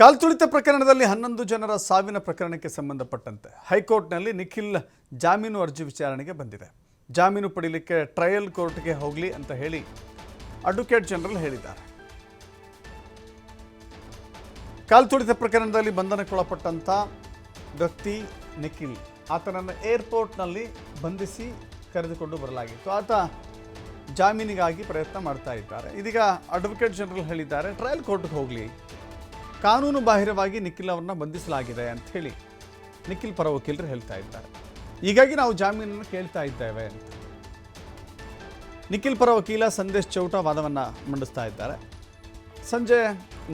ಕಾಲ್ತುಳಿತ ಪ್ರಕರಣದಲ್ಲಿ 11 ಜನರ ಸಾವಿನ ಪ್ರಕರಣಕ್ಕೆ ಸಂಬಂಧಪಟ್ಟಂತೆ ಹೈಕೋರ್ಟ್ನಲ್ಲಿ ನಿಖಿಲ್ ಜಾಮೀನು ಅರ್ಜಿ ವಿಚಾರಣೆಗೆ ಬಂದಿದೆ. ಜಾಮೀನು ಪಡೆಯಲಿಕ್ಕೆ ಟ್ರಯಲ್ ಕೋರ್ಟ್ಗೆ ಹೋಗಲಿ ಅಂತ ಹೇಳಿ ಅಡ್ವೊಕೇಟ್ ಜನರಲ್ ಹೇಳಿದ್ದಾರೆ. ಕಾಲ್ತುಳಿತ ಪ್ರಕರಣದಲ್ಲಿ ಬಂಧನಕ್ಕೊಳಪಟ್ಟಂತ ವ್ಯಕ್ತಿ ನಿಖಿಲ್, ಆತನನ್ನು ಏರ್ಪೋರ್ಟ್ನಲ್ಲಿ ಬಂಧಿಸಿ ಕರೆದುಕೊಂಡು ಬರಲಾಗಿತ್ತು. ಆತ ಜಾಮೀನಿಗಾಗಿ ಪ್ರಯತ್ನ ಮಾಡ್ತಾ ಇದ್ದಾರೆ. ಇದೀಗ ಅಡ್ವೊಕೇಟ್ ಜನರಲ್ ಹೇಳಿದ್ದಾರೆ ಟ್ರಯಲ್ ಕೋರ್ಟ್ಗೆ ಹೋಗಲಿ, ಕಾನೂನು ಬಾಹಿರವಾಗಿ ನಿಖಿಲ್ ಅವರನ್ನ ಬಂಧಿಸಲಾಗಿದೆ ಅಂತ ಹೇಳಿ ನಿಖಿಲ್ ಪರ ವಕೀಲರು ಹೇಳ್ತಾ ಇದ್ದಾರೆ. ಹೀಗಾಗಿ ನಾವು ಜಾಮೀನನ್ನು ಕೇಳ್ತಾ ಇದ್ದೇವೆ ಅಂತ ನಿಖಿಲ್ ಪರ ವಕೀಲ ಸಂದೇಶ್ ಚೌಟ ವಾದವನ್ನು ಮಂಡಿಸ್ತಾ ಇದ್ದಾರೆ. ಸಂಜೆ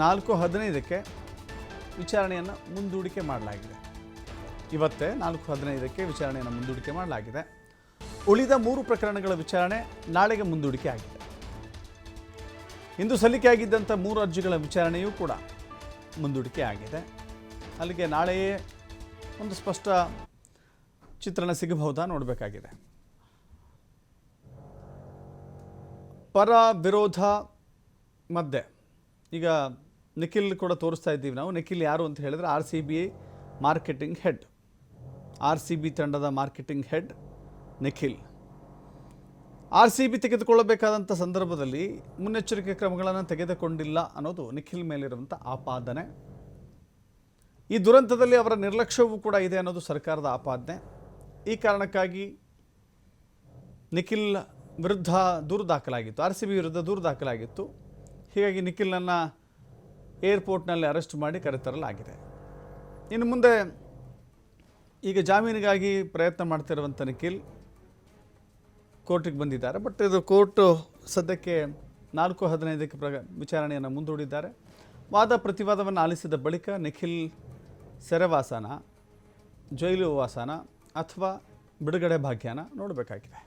4:15ಕ್ಕೆ ವಿಚಾರಣೆಯನ್ನು ಮುಂದೂಡಿಕೆ ಮಾಡಲಾಗಿದೆ. ಇವತ್ತೇ 4:15ಕ್ಕೆ ವಿಚಾರಣೆಯನ್ನು ಮುಂದೂಡಿಕೆ ಮಾಡಲಾಗಿದೆ. ಉಳಿದ 3 ಪ್ರಕರಣಗಳ ವಿಚಾರಣೆ ನಾಳೆಗೆ ಮುಂದೂಡಿಕೆ ಆಗಿದೆ. ಇಂದು ಸಲ್ಲಿಕೆಯಾಗಿದ್ದಂಥ 3 ಅರ್ಜಿಗಳ ವಿಚಾರಣೆಯೂ ಕೂಡ ಮುಂದೂಡಿಕೆ ಆಗಿದೆ. ಅಲ್ಲಿಗೆ ನಾಳೆಯೇ ಒಂದು ಸ್ಪಷ್ಟ ಚಿತ್ರಣ ಸಿಗಬಹುದಾ ನೋಡಬೇಕಾಗಿದೆ. ಪರ ವಿರೋಧ ಮಧ್ಯೆ ಈಗ ನಿಖಿಲ್ ಕೂಡ ತೋರಿಸ್ತಾ ಇದ್ದೀವಿ ನಾವು. ನಿಖಿಲ್ ಯಾರು ಅಂತ ಹೇಳಿದ್ರೆ RCB ಮಾರ್ಕೆಟಿಂಗ್ ಹೆಡ್, RCB ತಂಡದ ಮಾರ್ಕೆಟಿಂಗ್ ಹೆಡ್ ನಿಖಿಲ್. RCB ತೆಗೆದುಕೊಳ್ಳಬೇಕಾದಂಥ ಸಂದರ್ಭದಲ್ಲಿ ಮುನ್ನೆಚ್ಚರಿಕೆ ಕ್ರಮಗಳನ್ನು ತೆಗೆದುಕೊಂಡಿಲ್ಲ ಅನ್ನೋದು ನಿಖಿಲ್ ಮೇಲಿರುವಂಥ ಆಪಾದನೆ. ಈ ದುರಂತದಲ್ಲಿ ಅವರ ನಿರ್ಲಕ್ಷ್ಯವೂ ಕೂಡ ಇದೆ ಅನ್ನೋದು ಸರ್ಕಾರದ ಆಪಾದನೆ. ಈ ಕಾರಣಕ್ಕಾಗಿ ನಿಖಿಲ್ ವಿರುದ್ಧ ದೂರು ದಾಖಲಾಗಿತ್ತು, RCB ವಿರುದ್ಧ ದೂರು ದಾಖಲಾಗಿತ್ತು. ಹೀಗಾಗಿ ನಿಖಿಲ್ನನ್ನು ಏರ್ಪೋರ್ಟ್ನಲ್ಲಿ ಅರೆಸ್ಟ್ ಮಾಡಿ ಕರೆತರಲಾಗಿದೆ. ಇನ್ನು ಮುಂದೆ ಈಗ ಜಾಮೀನಿಗಾಗಿ ಪ್ರಯತ್ನ ಮಾಡ್ತಿರುವಂಥ ನಿಖಿಲ್ ಕೋರ್ಟಿಗೆ ಬಂದಿದ್ದಾರೆ. ಬಟ್ ಇದು ಕೋರ್ಟು ಸದ್ಯಕ್ಕೆ 4:15ಕ್ಕೆ ವಿಚಾರಣೆಯನ್ನು ಮುಂದೂಡಿದ್ದಾರೆ. ವಾದ ಪ್ರತಿವಾದವನ್ನು ಆಲಿಸಿದ ಬಳಿಕ ನಿಖಿಲ್ ಸೆರೆವಾಸನ, ಜೈಲು ವಾಸನ ಅಥವಾ ಬಿಡುಗಡೆ ಭಾಗ್ಯನ ನೋಡಬೇಕಾಗಿದೆ.